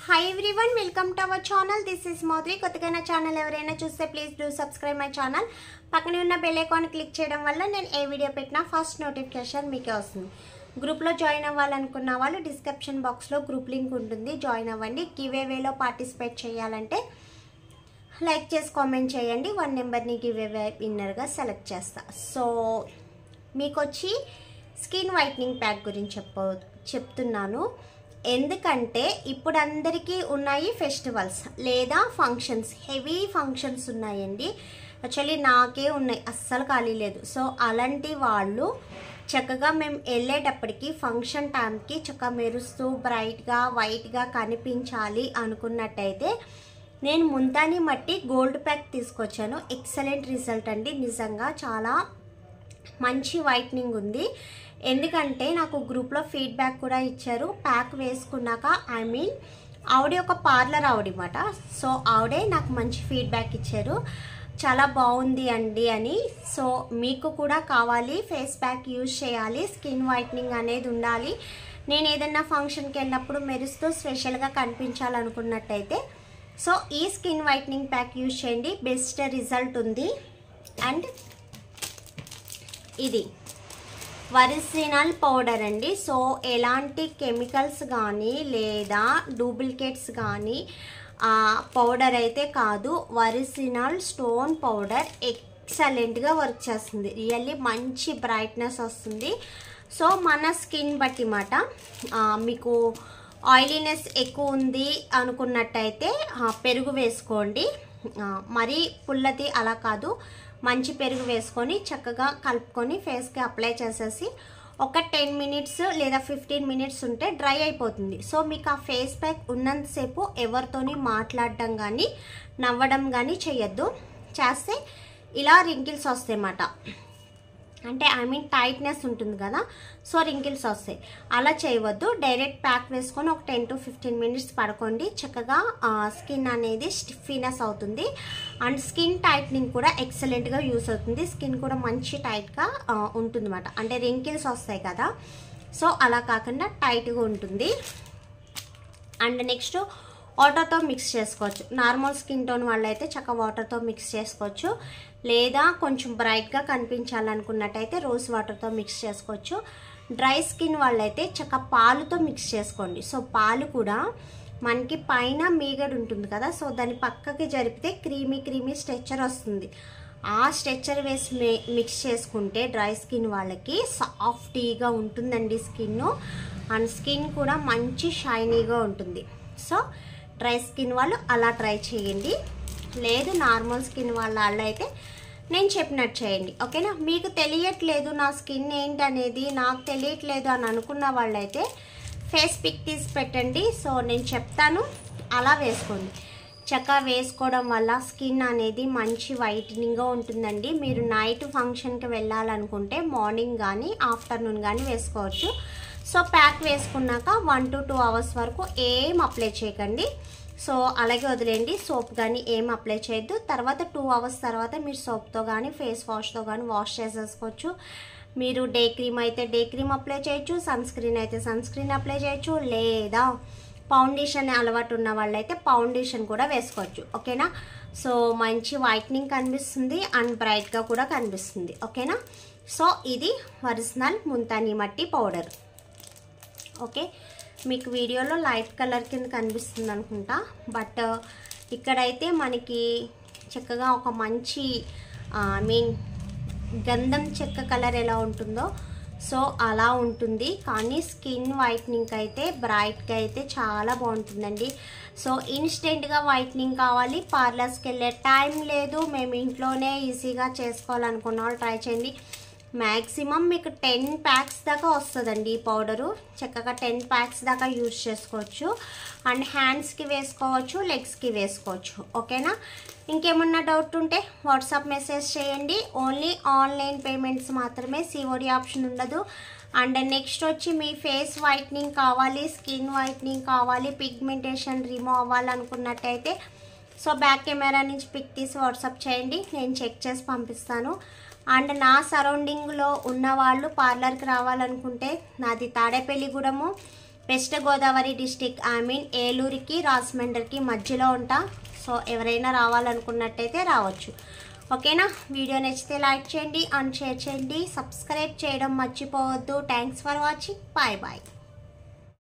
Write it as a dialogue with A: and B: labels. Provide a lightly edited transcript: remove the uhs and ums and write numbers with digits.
A: Hi everyone, welcome to our channel. This is Madhuri. కొత్తగా నా channel ఎవరైనా చూస్తే please do subscribe my channel. పక్కనే ఉన్న బెల్ ఐకాన్ క్లిక్ చేయడం వల్ల నేను ఏ వీడియో పెట్టినా ఫస్ట్ నోటిఫికేషన్ మీకే వస్తుంది. గ్రూప్లో జాయిన్ అవ్వాలనుకున్న వాళ్ళు డిస్క్రిప్షన్ బాక్స్లో గ్రూప్ లింక్ ఉంటుంది, జాయిన్ అవ్వండి. గివ్ అవేలో పార్టిసిపేట్ చేయాలంటే లైక్ చేసి కామెంట్ చేయండి. 1 నెంబర్ని గివ్ అవే విన్నర్గా సెలెక్ట్ చేస్తా. సో మీకు వచ్చి స్కిన్ వైట్నింగ్ ప్యాక్ గురించి చెప్తున్నాను. ఎందుకంటే ఇప్పుడు అందరికీ ఉన్నాయి ఫెస్టివల్స్ లేదా ఫంక్షన్స్, హెవీ ఫంక్షన్స్ ఉన్నాయండి. యాక్చువల్లీ నాకే ఉన్నాయి, అస్సలు ఖాళీ లేదు. సో అలాంటి వాళ్ళు చక్కగా మేము వెళ్ళేటప్పటికి ఫంక్షన్ టైంకి చక్కగా మెరుస్తూ బ్రైట్గా వైట్గా కనిపించాలి అనుకున్నట్టయితే నేను ముంతాని మట్టి గోల్డ్ ప్యాక్ తీసుకొచ్చాను. ఎక్సలెంట్ రిజల్ట్ అండి, నిజంగా చాలా మంచి వైట్నింగ్ ఉంది. ఎందుకంటే నాకు గ్రూప్లో ఫీడ్బ్యాక్ కూడా ఇచ్చారు. ప్యాక్ వేసుకున్నాక ఆవిడ ఒక పార్లర్ ఆవిడమాట. సో ఆవిడే నాకు మంచి ఫీడ్బ్యాక్ ఇచ్చారు, చాలా బాగుంది అండి అని. సో మీకు కూడా కావాలి, ఫేస్ ప్యాక్ యూజ్ చేయాలి, స్కిన్ వైట్నింగ్ అనేది ఉండాలి, నేను ఏదైనా ఫంక్షన్కి వెళ్ళినప్పుడు మెరుస్తూ స్పెషల్గా కనిపించాలనుకున్నట్టయితే సో ఈ స్కిన్ వైట్నింగ్ ప్యాక్ యూజ్ చేయండి, బెస్ట్ రిజల్ట్ ఉంది. అండ్ ఇది ఒరిజినల్ పౌడర్ అండి. సో ఎలాంటి కెమికల్స్ కానీ లేదా డూప్లికేట్స్ కానీ పౌడర్ అయితే కాదు, ఒరిజినల్ స్టోన్ పౌడర్. ఎక్సలెంట్గా వర్క్ చేస్తుంది, రియల్లీ మంచి బ్రైట్నెస్ వస్తుంది. సో మన స్కిన్ బట్టి మాట, మీకు ఆయిలీనెస్ ఎక్కువ ఉంది అనుకున్నట్టయితే పెరుగు వేసుకోండి, మరీ పుల్లది అలా కాదు. మంచి పెరుగు వేసుకొని చక్కగా కలుపుకొని ఫేస్కి అప్లై చేసేసి ఒక 10 మినిట్స్ లేదా 15 మినిట్స్ ఉంటే డ్రై అయిపోతుంది. సో మీకు ఆ ఫేస్ ప్యాక్ ఉన్నంతసేపు ఎవరితోని మాట్లాడడం కానీ నవ్వడం కానీ చేయొద్దు. చేస్తే ఇలా రింకిల్స్ వస్తాయి అన్నమాట, అంటే టైట్నెస్ ఉంటుంది కదా, సో రింకిల్స్ వస్తాయి. అలా చేయవద్దు, డైరెక్ట్ ప్యాక్ వేసుకొని ఒక 10 to 15 మినిట్స్ పడుకోండి. చక్కగా స్కిన్ అనేది స్టిఫీనెస్ అవుతుంది అండ్ స్కిన్ టైట్నింగ్ కూడా ఎక్సలెంట్గా యూస్ అవుతుంది. స్కిన్ కూడా మంచి టైట్గా ఉంటుంది అన్నమాట, అంటే రింకిల్స్ వస్తాయి కదా, సో అలా కాకుండా టైట్గా ఉంటుంది. అండ్ నెక్స్ట్ వాటర్తో మిక్స్ చేసుకోవచ్చు. నార్మల్ స్కిన్ టోన్ వాళ్ళైతే చక్కగా వాటర్తో మిక్స్ చేసుకోవచ్చు, లేదా కొంచెం బ్రైట్గా కనిపించాలనుకున్నట్టయితే రోజ్ వాటర్తో మిక్స్ చేసుకోవచ్చు. డ్రై స్కిన్ వాళ్ళైతే చక్కగా పాలుతో మిక్స్ చేసుకోండి. సో పాలు కూడా మనకి పైన మీగడ ఉంటుంది కదా, సో దాన్ని పక్కకి జరిపితే క్రీమీ స్ట్రెచ్చర్ వస్తుంది. ఆ స్ట్రెచ్చర్ వేసి మిక్స్ చేసుకుంటే డ్రై స్కిన్ వాళ్ళకి సాఫ్టీగా ఉంటుందండి స్కిన్, అండ్ స్కిన్ కూడా మంచి షైనీగా ఉంటుంది. సో డ్రై స్కిన్ వాళ్ళు అలా ట్రై చేయండి, లేదు నార్మల్ స్కిన్ వాళ్ళ అయితే నేను చెప్పినట్టు చేయండి, ఓకేనా. మీకు తెలియట్లేదు నా స్కిన్ ఏంటి అనేది, నాకు తెలియట్లేదు అని అనుకున్న వాళ్ళైతే ఫేస్ పిక్ తీసి పెట్టండి, సో నేను చెప్తాను, అలా వేసుకోండి. చక్కగా వేసుకోవడం వల్ల స్కిన్ అనేది మంచి వైట్నింగ్గా ఉంటుందండి. మీరు నైట్ ఫంక్షన్కి వెళ్ళాలనుకుంటే మార్నింగ్ కానీ ఆఫ్టర్నూన్ కానీ వేసుకోవచ్చు. సో ప్యాక్ వేసుకున్నాక 1 to 2 అవర్స్ వరకు ఏం అప్లై చేయకండి, సో అలాగే వదిలేండి. సోప్ కానీ ఏం అప్లై చేయొద్దు. తర్వాత 2 అవర్స్ తర్వాత మీరు సోప్తో కానీ ఫేస్ వాష్తో కానీ వాష్ చేసేసుకోవచ్చు. మీరు డే క్రీమ్ అయితే డే క్రీమ్ అప్లై చేయొచ్చు, సన్ స్క్రీన్ అయితే సన్ స్క్రీన్ అప్లై చేయొచ్చు, లేదా ఫౌండేషన్ అలవాటు ఉన్న వాళ్ళైతే ఫౌండేషన్ కూడా వేసుకోవచ్చు, ఓకేనా. సో మంచి వైట్నింగ్ కనిపిస్తుంది అండ్ బ్రైట్గా కూడా కనిపిస్తుంది, ఓకేనా. సో ఇది ఒరిజినల్ ముంతాని మట్టి పౌడర్, ఓకే. మీకు వీడియోలో లైట్ కలర్ కింద కనిపిస్తుంది అనుకుంటా, బట్ ఇక్కడైతే మనకి చక్కగా ఒక మంచి గంధం చెక్క కలర్ ఎలా ఉంటుందో సో అలా ఉంటుంది. కానీ స్కిన్ వైట్నింగ్ అయితే బ్రైట్గా అయితే చాలా బాగుంటుందండి. సో ఇన్స్టెంట్గా వైట్నింగ్ కావాలి, పార్లర్స్కి వెళ్ళే టైం లేదు, మేము ఇంట్లోనే ఈజీగా చేసుకోవాలనుకున్న వాళ్ళు ట్రై చేయండి. మ్యాక్సిమం మీకు 10 ప్యాక్స్ దాకా వస్తుందండి ఈ పౌడరు. చక్కగా 10 ప్యాక్స్ దాకా యూజ్ చేసుకోవచ్చు, అండ్ హ్యాండ్స్కి వేసుకోవచ్చు, లెగ్స్కి వేసుకోవచ్చు, ఓకేనా. ఇంకేమన్నా డౌట్ ఉంటే వాట్సాప్ మెసేజ్ చేయండి. ఓన్లీ ఆన్లైన్ పేమెంట్స్ మాత్రమే, సిఓడి ఆప్షన్ ఉండదు. అండ్ నెక్స్ట్ వచ్చి మీ ఫేస్ వైట్నింగ్ కావాలి, స్కిన్ వైట్నింగ్ కావాలి, పిగ్మెంటేషన్ రిమూవ్ అవ్వాలనుకున్నట్టయితే సో బ్యాక్ కెమెరా నుంచి పిక్ తీసి వాట్సాప్ చేయండి, నేను చెక్ చేసి పంపిస్తాను. అండ్ నా సరౌండింగ్లో ఉన్న వాళ్ళు పార్లర్కి రావాలనుకుంటే నాది తాడేపల్లిగూడెము, వెస్ట్ గోదావరి డిస్టిక్ ఏలూరుకి రాజమండ్రికి మధ్యలో ఉంటా. సో ఎవరైనా రావాలనుకున్నట్టయితే రావచ్చు. ఓకేనా? వీడియో నచ్చితే లైక్ చేయండి అండ్ షేర్ చేయండి. సబ్స్క్రైబ్ చేయడం మర్చిపోవద్దు. Thanks for watching. Bye bye.